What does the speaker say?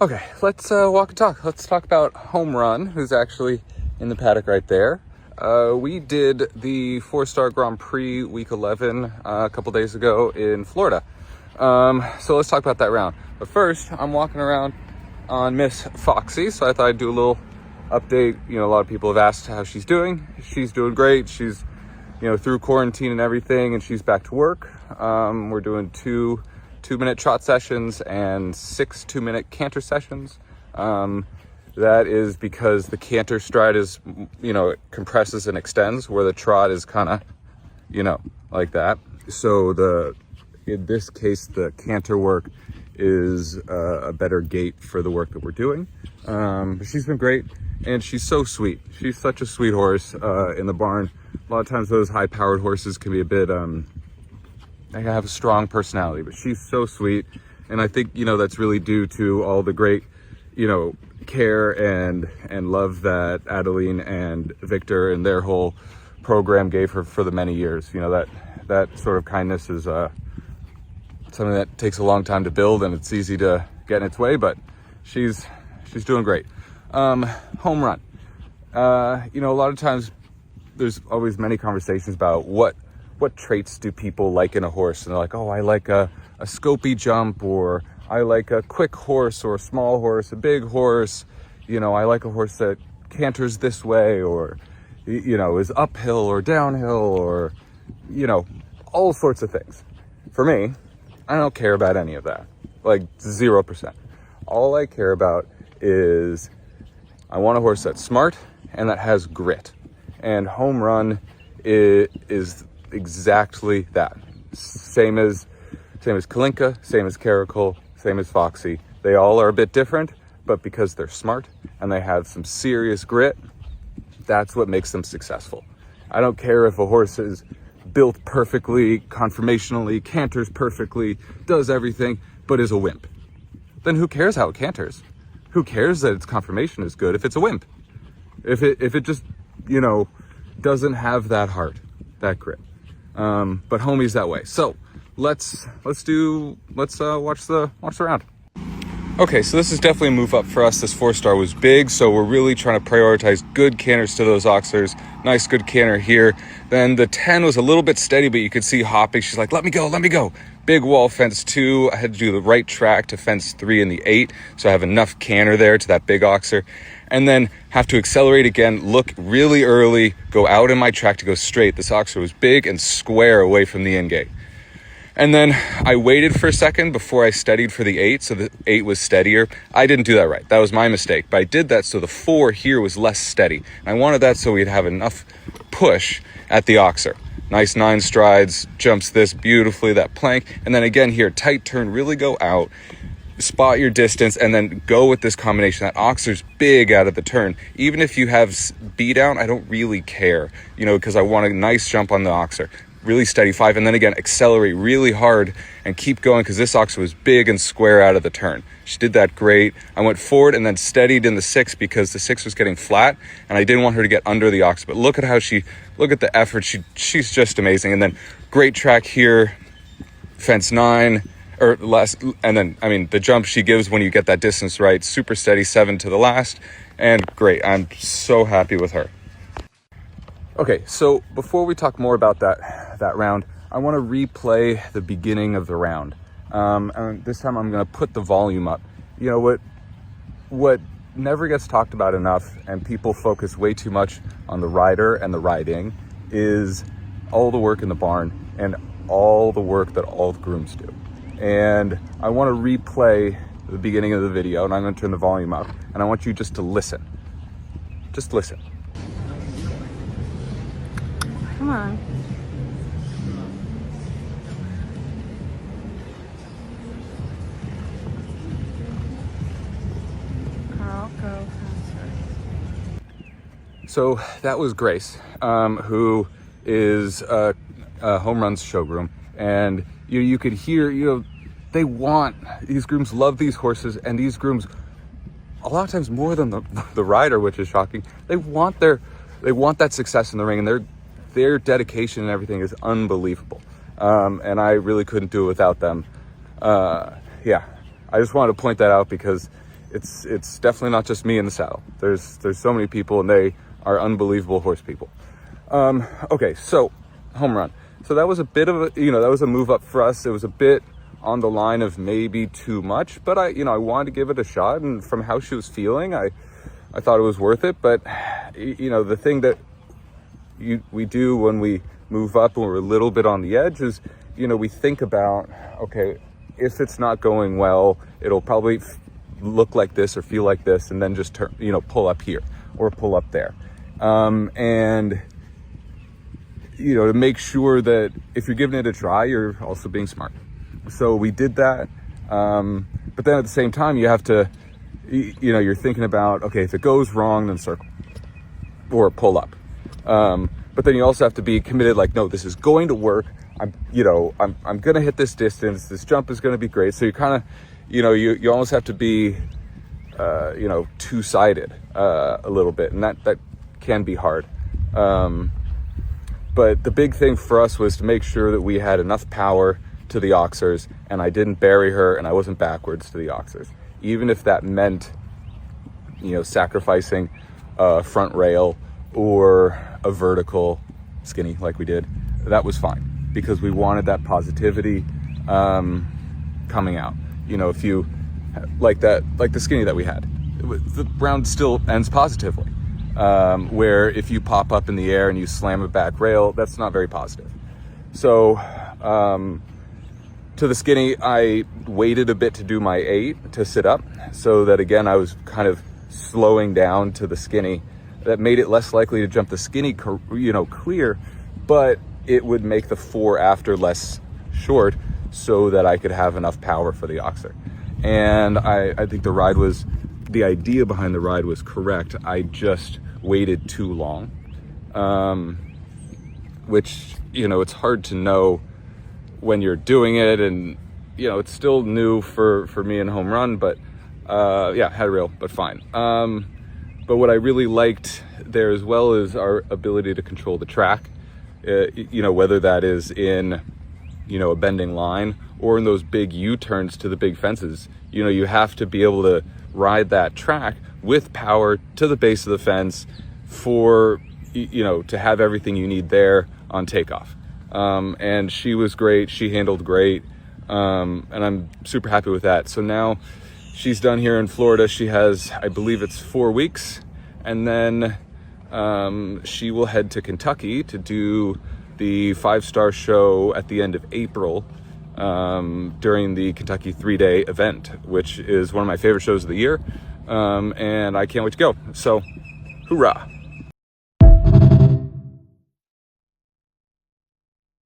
Okay, let's walk and talk. Let's talk about Home Run, who's actually in the paddock right there. We did the 4-star Grand Prix week 11 a couple days ago in Florida. So let's talk about that round. But first, I'm walking around on Miss Foxy, so I thought I'd do a little update. You know, a lot of people have asked how she's doing. She's doing great. She's, through quarantine and everything, and she's back to work. We're doing two-minute trot sessions and 6 2-minute canter sessions. That is because the canter stride is, it compresses and extends, where the trot is kind of, like that. So in this case, the canter work is a better gait for the work that we're doing. But she's been great, and she's so sweet. She's such a sweet horse in the barn. A lot of times those high-powered horses can be a bit, they have a strong personality, but she's so sweet. And I think, that's really due to all the great, care and love that Adeline and Victor and their whole program gave her for the many years. That sort of kindness is something that takes a long time to build, and it's easy to get in its way, but she's doing great. Home Run. A lot of times there's always many conversations about what traits do people like in a horse, and they're like, oh, I like a scopy jump, or I like a quick horse, or a small horse, a big horse. I like a horse that canters this way, or is uphill or downhill, or all sorts of things. For me, I don't care about any of that, like 0%. All I care about is I want a horse that's smart and that has grit, and Home Run is exactly that. Same as Kalinka, same as Karl, same as Foxy. They all are a bit different, but because they're smart and they have some serious grit, that's what makes them successful. I don't care if a horse is built perfectly, conformationally, canters perfectly, does everything, but is a wimp. Then who cares how it canters? Who cares that its conformation is good if it's a wimp? If it just, doesn't have that heart, that grit. But Homie's that way. So let's watch the round. Okay, so this is definitely a move up for us. This 4-star was big, so we're really trying to prioritize good canters to those oxers. Nice, good canter here. Then the 10 was a little bit steady, but you could see hopping. She's like, let me go. Big wall fence 2. I had to do the right track to fence 3 and the 8, so I have enough canter there to that big oxer. And then have to accelerate again, look really early, go out in my track to go straight. This oxer was big and square away from the in-gate. And then I waited for a second before I steadied for the 8, so the 8 was steadier. I didn't do that right. That was my mistake. But I did that so the 4 here was less steady. And I wanted that so we'd have enough push at the oxer. Nice 9 strides, jumps this beautifully, that plank. And then again here, tight turn, really go out, spot your distance, and then go with this combination. That oxer's big out of the turn. Even if you have B down, I don't really care, because I want a nice jump on the oxer. Really steady 5, and then again accelerate really hard and keep going, because this oxer was big and square out of the turn. She did that great. I went forward and then steadied in the 6 because the 6 was getting flat and I didn't want her to get under the oxer. But look at the effort. She's just amazing. And then great track here, fence 9 or last, and then the jump she gives when you get that distance right, super steady, 7 to the last, and great. I'm so happy with her. Okay, so before we talk more about that round, I want to replay the beginning of the round. And this time I'm going to put the volume up. What never gets talked about enough, and people focus way too much on the rider and the riding, is all the work in the barn and all the work that all the grooms do. And I want to replay the beginning of the video, and I'm going to turn the volume up, and I want you just to listen. Just listen. Come on. Karl, go faster. So that was Grace, who is a Home Run's showgroom, and you could hear, these grooms love these horses, and these grooms, a lot of times more than the rider, which is shocking, they want that success in the ring, and their dedication and everything is unbelievable. And I really couldn't do it without them. I just wanted to point that out because it's definitely not just me in the saddle. There's so many people, and they are unbelievable horse people. Okay, so home run. So that was a bit of a, that was a move up for us. It was a bit on the line of maybe too much, but I wanted to give it a shot, and from how she was feeling, I thought it was worth it. But the thing that we do when we move up and we're a little bit on the edge is, we think about, okay, if it's not going well, it'll probably look like this or feel like this, and then just turn, pull up here or pull up there. And to make sure that if you're giving it a try, you're also being smart. So we did that. But then at the same time, you have to, you're thinking about, okay, if it goes wrong, then circle or pull up. But then you also have to be committed, like, no, this is going to work. I'm going to hit this distance. This jump is going to be great. So you kind of, you almost have to be, two-sided, a little bit. And that can be hard. But the big thing for us was to make sure that we had enough power to the oxers, and I didn't bury her, and I wasn't backwards to the oxers. Even if that meant, sacrificing a front rail or a vertical skinny like we did, that was fine, because we wanted that positivity coming out. If you like the skinny that we had, the round still ends positively. Where if you pop up in the air and you slam a back rail, that's not very positive. So to the skinny, I waited a bit to do my 8 to sit up, so that again I was kind of slowing down to the skinny. That made it less likely to jump the skinny, clear, but it would make the 4 after less short, so that I could have enough power for the oxer. And I think the idea behind the ride was correct. I just waited too long, which, it's hard to know when you're doing it, and, it's still new for me in home run, but, had a rail, but fine. But what I really liked there as well is our ability to control the track, whether that is in, a bending line or in those big U-turns to the big fences. You have to be able to ride that track with power to the base of the fence for, to have everything you need there on takeoff. And she was great. She handled great. And I'm super happy with that. So now she's done here in Florida. She has, I believe it's 4 weeks. And then she will head to Kentucky to do the 5-star show at the end of April, during the Kentucky 3-day event, which is one of my favorite shows of the year. And I can't wait to go. So, hoorah.